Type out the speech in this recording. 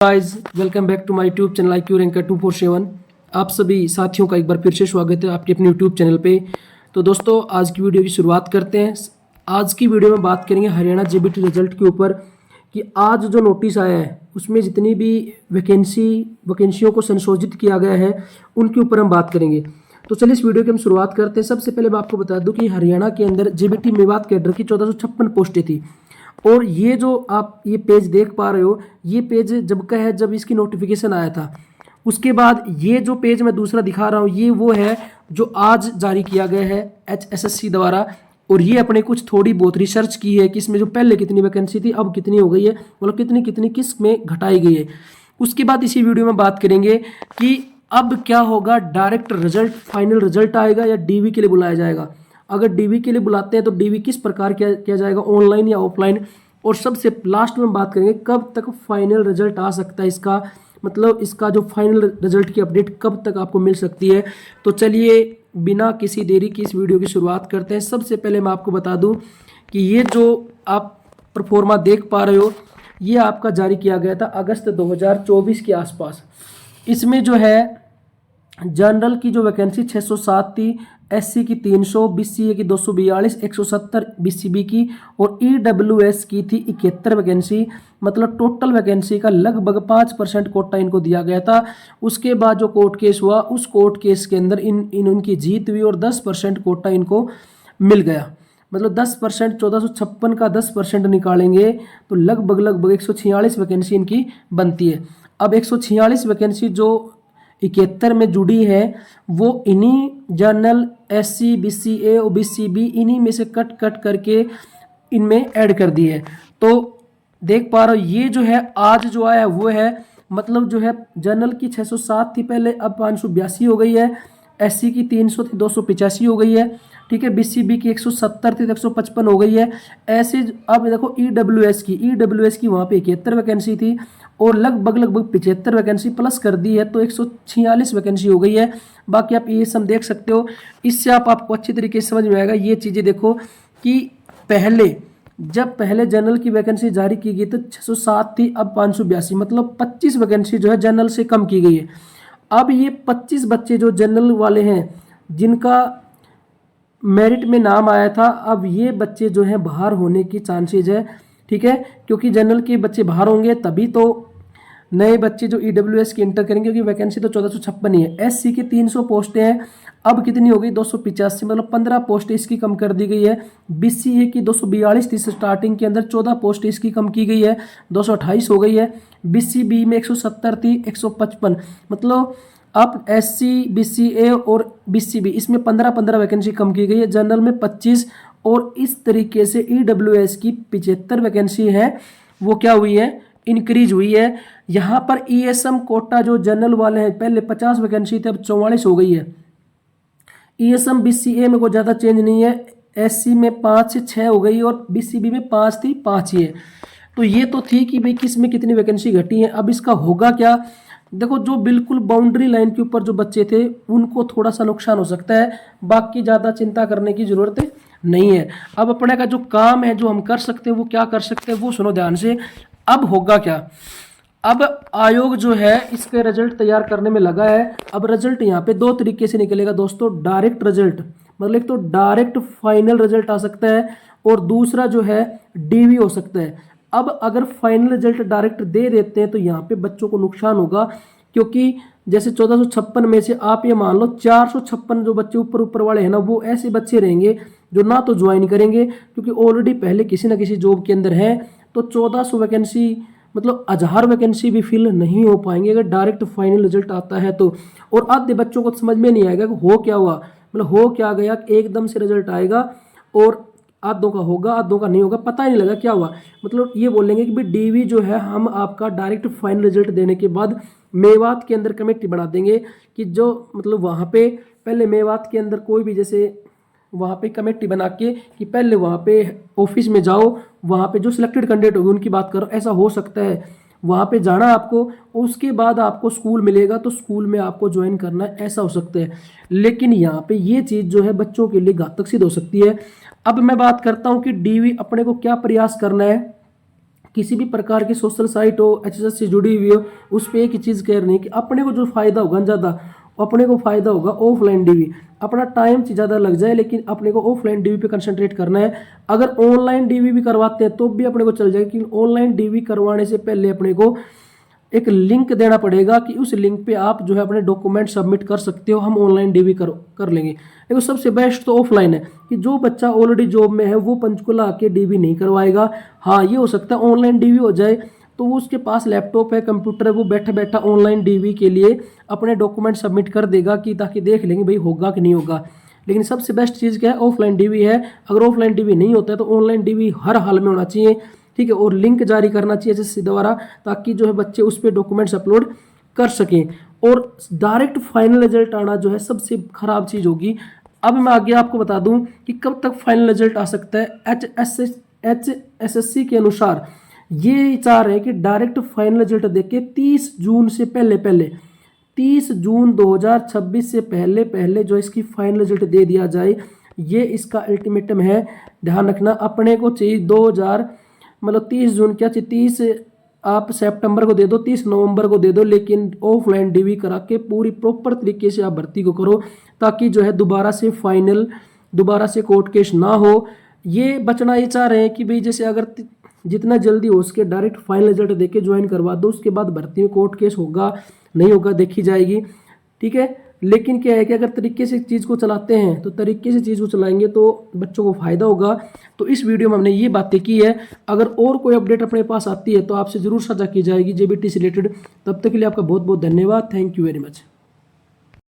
Guys, welcome back to my YouTube channel IQ ranker 247। आप सभी साथियों का एक बार फिर से स्वागत है आपके अपने यूट्यूब चैनल पे। तो दोस्तों, आज की वीडियो की शुरुआत करते हैं। आज की वीडियो में बात करेंगे हरियाणा जेबीटी रिजल्ट के ऊपर कि आज जो नोटिस आया है उसमें जितनी भी वैकेंसियों को संशोधित किया गया है उनके ऊपर हम बात करेंगे। तो चलिए इस वीडियो की हम शुरुआत करते हैं। सबसे पहले मैं आपको बता दूं कि हरियाणा के अंदर जेबीटी मेवात कैडर की 1456 पोस्टें थी। और ये जो आप ये पेज देख पा रहे हो, ये पेज जब का है जब इसकी नोटिफिकेशन आया था। उसके बाद ये जो पेज मैं दूसरा दिखा रहा हूँ ये वो है जो आज जारी किया गया है HSSC द्वारा। और ये अपने कुछ थोड़ी बहुत रिसर्च की है कि इसमें जो पहले कितनी वैकेंसी थी अब कितनी हो गई है, मतलब कितनी कितनी किस में घटाई गई है। उसके बाद इसी वीडियो में बात करेंगे कि अब क्या होगा, डायरेक्ट रिजल्ट फाइनल रिजल्ट आएगा या DV के लिए बुलाया जाएगा। अगर DV के लिए बुलाते हैं तो DV किस प्रकार किया जाएगा, ऑनलाइन या ऑफलाइन। और सबसे लास्ट में बात करेंगे कब तक फाइनल रिजल्ट आ सकता है इसका, मतलब इसका जो फाइनल रिजल्ट की अपडेट कब तक आपको मिल सकती है। तो चलिए बिना किसी देरी की इस वीडियो की शुरुआत करते हैं। सबसे पहले मैं आपको बता दूं कि ये जो आप प्रोफॉर्मा देख पा रहे हो ये आपका जारी किया गया था अगस्त 2024 के आसपास। इसमें जो है जनरल की जो वैकेंसी 607 थी, SC की 300, BCA की 242, 170 BCB की और EWS की थी 71 वैकेंसी। मतलब टोटल वैकेंसी का लगभग 5% कोटा इनको दिया गया था। उसके बाद जो कोर्ट केस हुआ उस कोर्ट केस के अंदर इनकी जीत हुई और 10% कोटा इनको मिल गया। मतलब 10%, 1456 का 10% निकालेंगे तो लगभग 146 वैकेंसी इनकी बनती है। अब 146 वैकेंसी जो 71 में जुड़ी है वो इन्हीं जनरल, SC, BCA और BCB इन्हीं में से कट करके इनमें ऐड कर दी है। तो देख पा रहे हो ये जो है आज जो आया वो है, मतलब जो है जनरल की 607 थी पहले, अब 582 हो गई है। SC की 300 थी, 285 हो गई है। ठीक है, BCB की 170 थी, 155 हो गई है। ऐसे अब देखो EWS की वहाँ पे 71 वैकेंसी थी और लगभग 75 वैकेंसी प्लस कर दी है तो 146 वैकेंसी हो गई है। बाकी आप ये सब देख सकते हो, इससे आपको अच्छी तरीके से समझ में आएगा। ये चीज़ें देखो कि जब पहले जनरल की वैकेंसी जारी की गई तो 607 थी, अब 582, मतलब 25 वैकेंसी जो है जनरल से कम की गई है। अब ये 25 बच्चे जो जनरल वाले हैं जिनका मेरिट में नाम आया था, अब ये बच्चे जो हैं बाहर होने की चांसेज है। ठीक है, क्योंकि जनरल के बच्चे बाहर होंगे तभी तो नए बच्चे जो EWS की इंटर करेंगे, क्योंकि वैकेंसी तो 1456 ही है। SC की 300 पोस्टें हैं, अब कितनी हो गई 285, मतलब 15 पोस्ट इसकी कम कर दी गई है। BCA की 242 थी स्टार्टिंग के अंदर, 14 पोस्ट इसकी कम की गई है, 228 हो गई है। BCB में 170 थी, 155, मतलब अब SC, BCA और BCB इसमें 15 वैकेंसी कम की गई है, जनरल में 25। और इस तरीके से EWS की 75 वैकेंसी है वो क्या हुई है, इंक्रीज हुई है। यहाँ पर ESM कोटा जो जनरल वाले हैं पहले 50 वैकेंसी थे, अब 44 हो गई है। ESM BCA में कोई ज़्यादा चेंज नहीं है, SC में 5 से 6 हो गई और BCB में 5 थी, 5 ही है। तो ये तो थी कि भाई किस में कितनी वैकेंसी घटी है। अब इसका होगा क्या, देखो जो बिल्कुल बाउंड्री लाइन के ऊपर जो बच्चे थे उनको थोड़ा सा नुकसान हो सकता है, बाकी ज़्यादा चिंता करने की ज़रूरत नहीं है। अब अपने का जो काम है जो हम कर सकते हैं वो क्या कर सकते हैं वो सुनो ध्यान से। अब होगा क्या, अब आयोग जो है इसके रिजल्ट तैयार करने में लगा है। अब रिजल्ट यहाँ पे दो तरीके से निकलेगा दोस्तों, डायरेक्ट रिजल्ट, मतलब एक तो डायरेक्ट फाइनल रिजल्ट आ सकता है और दूसरा जो है DV हो सकता है। अब अगर फाइनल रिजल्ट डायरेक्ट दे देते हैं तो यहाँ पे बच्चों को नुकसान होगा, क्योंकि जैसे 1456 में से आप ये मान लो 456 जो बच्चे ऊपर वाले हैं ना, वो ऐसे बच्चे रहेंगे जो ना तो ज्वाइन करेंगे क्योंकि ऑलरेडी पहले किसी ना किसी जॉब के अंदर है, तो 1400 वैकेंसी मतलब 1000 वैकेंसी भी फिल नहीं हो पाएंगे अगर डायरेक्ट फाइनल रिजल्ट आता है तो। और आधे बच्चों को समझ में नहीं आएगा कि हो क्या हुआ, मतलब हो क्या गया, एकदम से रिजल्ट आएगा और आधों का होगा आधों का नहीं होगा, पता ही नहीं लगा क्या हुआ। मतलब ये बोलेंगे कि भाई DV जो है हम आपका डायरेक्ट फाइनल रिजल्ट देने के बाद मेवात के अंदर कमेटी बना देंगे कि जो मतलब वहाँ पे पहले मेवात के अंदर कोई भी जैसे वहाँ पे कमेटी बना के कि पहले वहाँ पे ऑफिस में जाओ, वहाँ पे जो सिलेक्टेड कैंडिडेट होगी उनकी बात करो। ऐसा हो सकता है, वहाँ पे जाना आपको, उसके बाद आपको स्कूल मिलेगा तो स्कूल में आपको ज्वाइन करना है, ऐसा हो सकता है। लेकिन यहाँ पे ये चीज़ जो है बच्चों के लिए घातक सिद्ध हो सकती है। अब मैं बात करता हूँ कि DV अपने को क्या प्रयास करना है किसी भी प्रकार की सोशल साइट हो, एचएसएस से जुड़ी हुई हो, उस पर एक ही चीज़ कह रही है कि अपने को जो फायदा होगा ज़्यादा, अपने को फायदा होगा ऑफलाइन डीवी। अपना टाइम ज़्यादा लग जाए लेकिन अपने को ऑफलाइन डीवी पे कंसंट्रेट करना है। अगर ऑनलाइन डीवी भी करवाते हैं तो भी अपने को चल जाएगा, कि ऑनलाइन डीवी करवाने से पहले अपने को एक लिंक देना पड़ेगा कि उस लिंक पे आप जो है अपने डॉक्यूमेंट सबमिट कर सकते हो, हम ऑनलाइन डीवी कर लेंगे। देखो सबसे बेस्ट तो ऑफलाइन है, कि जो बच्चा ऑलरेडी जॉब में है वो पंचकुला आके डीवी नहीं करवाएगा। हाँ ये हो सकता है ऑनलाइन डीवी हो जाए तो वो उसके पास लैपटॉप है, कंप्यूटर है, वो बैठा बैठा ऑनलाइन डीवी के लिए अपने डॉक्यूमेंट सबमिट कर देगा, कि ताकि देख लेंगे भाई होगा कि नहीं होगा। लेकिन सबसे बेस्ट चीज़ क्या है, ऑफलाइन डीवी है। अगर ऑफलाइन डीवी नहीं होता है तो ऑनलाइन डीवी हर हाल में होना चाहिए, ठीक है। और लिंक जारी करना चाहिए एचएससी द्वारा, ताकि जो है बच्चे उस पर डॉक्यूमेंट्स अपलोड कर सकें। और डायरेक्ट फाइनल रिजल्ट आना जो है सबसे खराब चीज़ होगी। अब मैं आगे आपको बता दूं कि कब तक फाइनल रिजल्ट आ सकता है। एचएसएससी के अनुसार ये चाह रहे हैं कि डायरेक्ट फाइनल रिजल्ट देके 30 जून से पहले 30 जून 2026 से पहले जो इसकी फाइनल रिजल्ट दे दिया जाए। ये इसका अल्टीमेटम है, ध्यान रखना। अपने को चाहिए 30 जून क्या चाहिए, 30 आप सितंबर को दे दो, 30 नवंबर को दे दो, लेकिन ऑफलाइन डीवी करा के पूरी प्रॉपर तरीके से आप भर्ती को करो, ताकि जो है दोबारा से कोर्ट केस ना हो। ये बचना ये चाह रहे हैं कि भाई जैसे अगर जितना जल्दी हो सके डायरेक्ट फाइनल रिजल्ट देके ज्वाइन करवा दो, उसके बाद भर्ती में कोर्ट केस होगा नहीं होगा देखी जाएगी, ठीक है। लेकिन क्या है कि अगर तरीके से चीज़ को चलाते हैं तो तरीके से चीज़ को चलाएंगे तो बच्चों को फायदा होगा। तो इस वीडियो में हमने ये बातें की है। अगर और कोई अपडेट अपने पास आती है तो आपसे ज़रूर साझा की जाएगी जेबीटी से रिलेटेड। तब तक के लिए आपका बहुत बहुत धन्यवाद। Thank you very much.